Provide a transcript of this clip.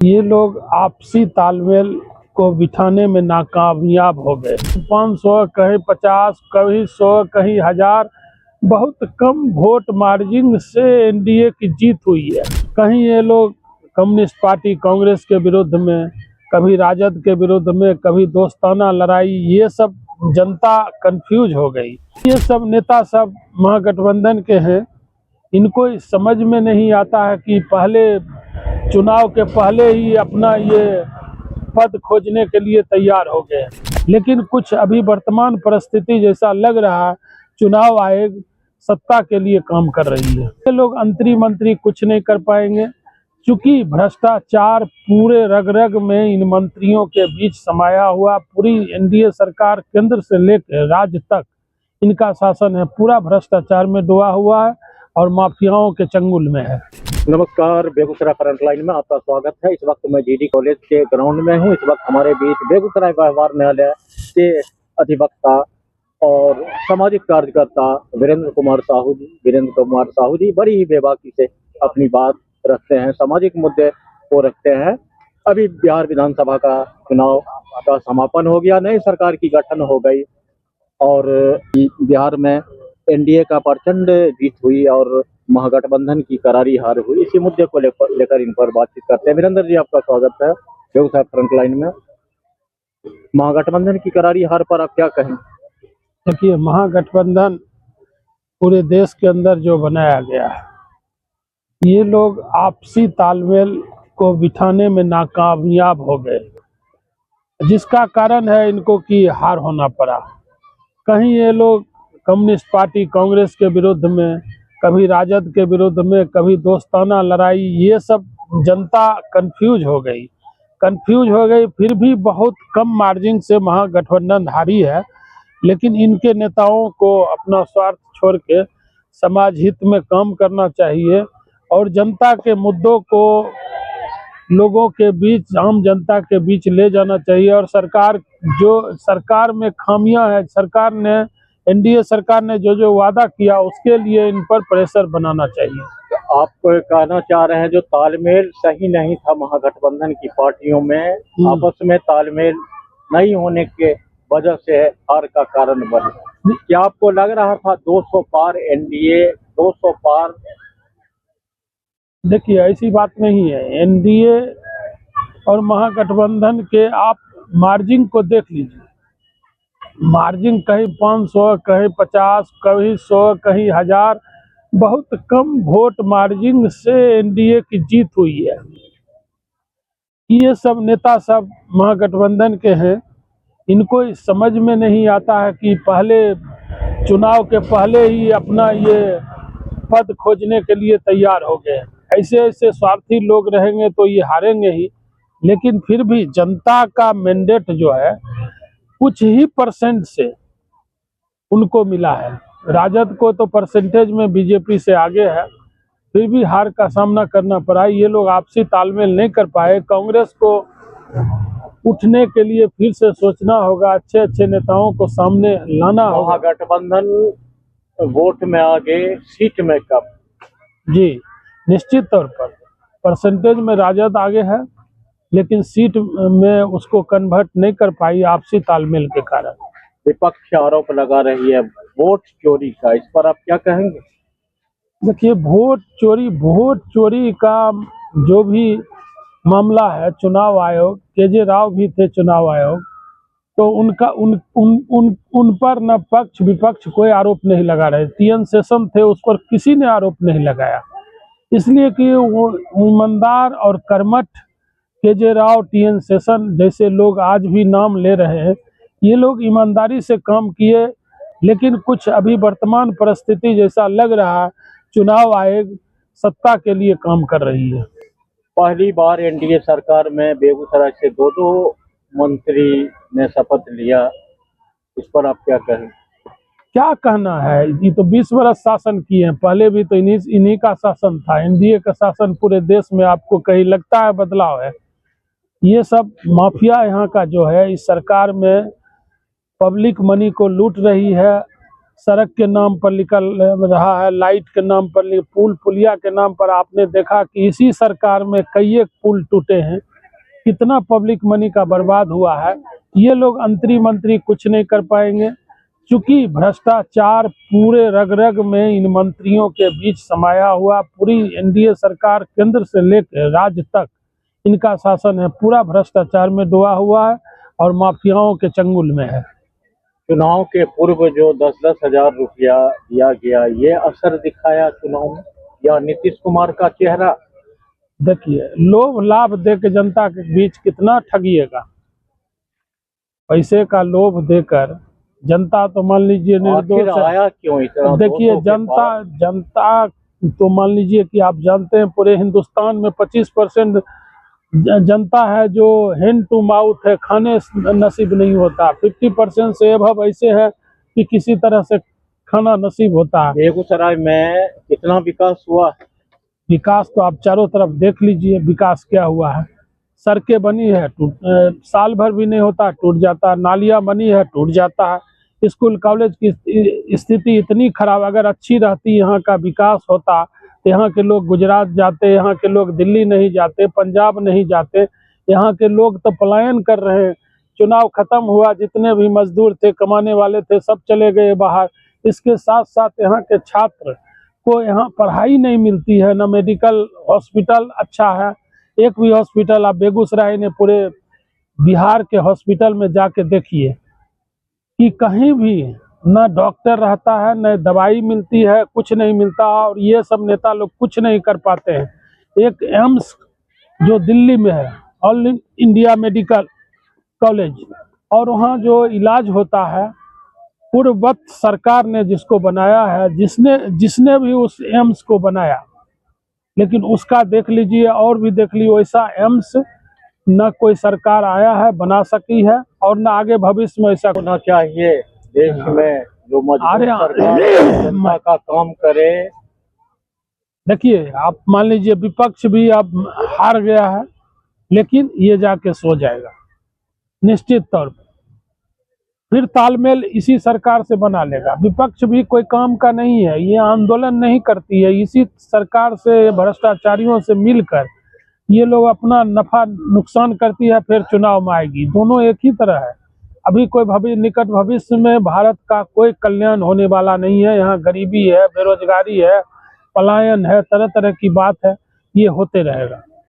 ये लोग आपसी तालमेल को बिठाने में नाकामयाब हो गए। 500 कहीं 50 कहीं 100 कहीं 1000 बहुत कम वोट मार्जिन से एनडीए की जीत हुई है। कहीं ये लोग कम्युनिस्ट पार्टी कांग्रेस के विरुद्ध में, कभी राजद के विरुद्ध में, कभी दोस्ताना लड़ाई, ये सब जनता कंफ्यूज हो गई। ये सब नेता सब महागठबंधन के हैं। इनको समझ में नहीं आता है कि पहले चुनाव के पहले ही अपना ये पद खोजने के लिए तैयार हो गए। लेकिन कुछ अभी वर्तमान परिस्थिति जैसा लग रहा है चुनाव आयोग सत्ता के लिए काम कर रही है। ये लोग अंतरी मंत्री कुछ नहीं कर पाएंगे, क्योंकि भ्रष्टाचार पूरे रग रग में इन मंत्रियों के बीच समाया हुआ। पूरी एनडीए सरकार केंद्र से लेकर राज्य तक इनका शासन है, पूरा भ्रष्टाचार में डूबा हुआ है और माफियाओं के चंगुल में है। नमस्कार, बेगूसराय फ्रंटलाइन में आपका स्वागत है। इस वक्त मैं जीडी कॉलेज के ग्राउंड में हूं। इस वक्त हमारे बीच बेगूसराय व्यवहार न्यायालय के अधिवक्ता और सामाजिक कार्यकर्ता वीरेंद्र कुमार साहू जी बड़ी ही बेबाकी से अपनी बात रखते हैं, सामाजिक मुद्दे को रखते हैं। अभी बिहार विधानसभा का चुनाव का समापन हो गया, नई सरकार की गठन हो गई और बिहार में एनडीए का प्रचंड जीत हुई और महागठबंधन की करारी हार हुई। इसी मुद्दे को लेकर इन पर बातचीत करते हैं। वीरेंद्र जी, आपका स्वागत है बेगूसराय फ्रंटलाइन में। महागठबंधन की करारी हार पर आप क्या कहें? देखिए, महागठबंधन पूरे देश के अंदर जो बनाया गया है, ये लोग आपसी तालमेल को बिठाने में नाकामयाब हो गए, जिसका कारण है इनको कि हार होना पड़ा। कहीं ये लोग कम्युनिस्ट पार्टी कांग्रेस के विरुद्ध में, कभी राजद के विरुद्ध में, कभी दोस्ताना लड़ाई, ये सब जनता कंफ्यूज हो गई। फिर भी बहुत कम मार्जिन से महागठबंधन हारी है। लेकिन इनके नेताओं को अपना स्वार्थ छोड़ के समाज हित में काम करना चाहिए और जनता के मुद्दों को लोगों के बीच, आम जनता के बीच ले जाना चाहिए। और सरकार में खामियां है, सरकार ने, एनडीए सरकार ने जो वादा किया उसके लिए इन पर प्रेशर बनाना चाहिए। तो आप कहना चाह रहे हैं जो तालमेल सही नहीं था महागठबंधन की पार्टियों में, आपस में तालमेल नहीं होने के वजह से हार का कारण बना। क्या आपको लग रहा था 200 पार एनडीए 200 पार? देखिए, ऐसी बात नहीं है। एनडीए और महागठबंधन के आप मार्जिन को देख लीजिए। मार्जिन कहीं 500 कहीं 50 कहीं 100 कहीं 1000 बहुत कम वोट मार्जिन से एनडीए की जीत हुई है। ये सब नेता सब महागठबंधन के हैं। इनको समझ में नहीं आता है कि पहले चुनाव के पहले ही अपना ये पद खोजने के लिए तैयार हो गए। ऐसे स्वार्थी लोग रहेंगे तो ये हारेंगे ही। लेकिन फिर भी जनता का मैंडेट जो है कुछ ही परसेंट से उनको मिला है। राजद को तो परसेंटेज में बीजेपी से आगे है, फिर भी हार का सामना करना पड़ा। ये लोग आपसी तालमेल नहीं कर पाए। कांग्रेस को उठने के लिए फिर से सोचना होगा, अच्छे नेताओं को सामने लाना होगा। महागठबंधन वोट में आगे, सीट में कब? जी, निश्चित तौर पर परसेंटेज में राजद आगे है, लेकिन सीट में उसको कन्वर्ट नहीं कर पाई आपसी तालमेल के कारण। विपक्ष आरोप लगा रही है वोट चोरी का, इस पर आप क्या कहेंगे? देखिए, वोट चोरी का जो भी मामला है, चुनाव आयोग, केजे राव भी थे चुनाव आयोग, तो उन पर न पक्ष विपक्ष कोई आरोप नहीं लगा रहे। टीएन शेषन थे, उस पर किसी ने आरोप नहीं लगाया, इसलिए कि वो ईमानदार और कर्मठ केजे राव, टीएन शेषन जैसे लोग आज भी नाम ले रहे हैं। ये लोग ईमानदारी से काम किए। लेकिन कुछ अभी वर्तमान परिस्थिति जैसा लग रहा है चुनाव आयोग सत्ता के लिए काम कर रही है। पहली बार एनडीए सरकार में बेगूसराय से दो मंत्री ने शपथ लिया, इस पर आप क्या कहें? क्या कहना है, ये तो 20 वर्ष शासन किए हैं। पहले भी तो इन्हीं का शासन था। एनडीए का शासन पूरे देश में आपको कहीं लगता है बदलाव है? ये सब माफिया यहाँ का जो है इस सरकार में पब्लिक मनी को लूट रही है। सड़क के नाम पर निकल रहा है, लाइट के नाम पर, पुलिया के नाम पर। आपने देखा कि इसी सरकार में कई एक पुल टूटे हैं। कितना पब्लिक मनी का बर्बाद हुआ है। ये लोग मंत्री कुछ नहीं कर पाएंगे, क्योंकि भ्रष्टाचार पूरे रग रग में इन मंत्रियों के बीच समाया हुआ। पूरी एनडीए सरकार केंद्र से लेकर राज्य तक इनका शासन है, पूरा भ्रष्टाचार में डूबा हुआ है और माफियाओं के चंगुल में है। चुनाव के पूर्व जो 10-10 हजार रुपया दिया गया, ये असर दिखाया चुनाव में, या नीतीश कुमार का चेहरा? देखिए, लोभ लाभ दे के जनता के बीच कितना ठगिएगा। पैसे का लोभ देकर जनता तो मान लीजिए आखिर निर्दोष है। आया क्यों इतना? देखिए, 200 के पार। जनता तो मान लीजिए कि आप जानते हैं पूरे हिंदुस्तान में 25% जनता है जो हैंड टू माउथ है, खाने नसीब नहीं होता। 50% से अब ऐसे है कि किसी तरह से खाना नसीब होता है। बेगूसराय में कितना विकास हुआ? विकास तो आप चारों तरफ देख लीजिए, विकास क्या हुआ है। सड़कें बनी है, साल भर भी नहीं होता टूट जाता। नालियां बनी है, टूट जाता है। स्कूल कॉलेज की स्थिति इतनी खराब, अगर अच्छी रहती, यहाँ का विकास होता तो यहाँ के लोग गुजरात जाते, यहाँ के लोग दिल्ली नहीं जाते, पंजाब नहीं जाते। यहाँ के लोग तो पलायन कर रहे हैं। चुनाव खत्म हुआ, जितने भी मजदूर थे, कमाने वाले थे, सब चले गए बाहर। इसके साथ साथ यहाँ के छात्र को यहाँ पढ़ाई नहीं मिलती है, न मेडिकल हॉस्पिटल अच्छा है। एक भी हॉस्पिटल आप बेगूसराय ने पूरे बिहार के हॉस्पिटल में जाके देखिए कि कहीं भी न डॉक्टर रहता है, न दवाई मिलती है, कुछ नहीं मिलता। और ये सब नेता लोग कुछ नहीं कर पाते हैं। एक एम्स जो दिल्ली में है, ऑल इंडिया मेडिकल कॉलेज, और वहाँ जो इलाज होता है, पूर्ववत सरकार ने जिसको बनाया है, जिसने भी उस एम्स को बनाया, लेकिन उसका देख लीजिए और भी देख लीजिए, वैसा एम्स न कोई सरकार आया है, बना सकी है, और न आगे भविष्य में ऐसा होना चाहिए देश में जो मजबूत सरकार जनता का काम करे। देखिए, आप मान लीजिए विपक्ष भी अब हार गया है, लेकिन ये जाके सो जाएगा निश्चित तौर पर। फिर तालमेल इसी सरकार से बना लेगा। विपक्ष भी कोई काम का नहीं है, ये आंदोलन नहीं करती है। इसी सरकार से, भ्रष्टाचारियों से मिलकर ये लोग अपना नफा नुकसान करती है, फिर चुनाव में आएगी। दोनों एक ही तरह है। अभी कोई निकट भविष्य में भारत का कोई कल्याण होने वाला नहीं है। यहाँ गरीबी है, बेरोजगारी है, पलायन है, तरह तरह की बात है, ये होते रहेगा।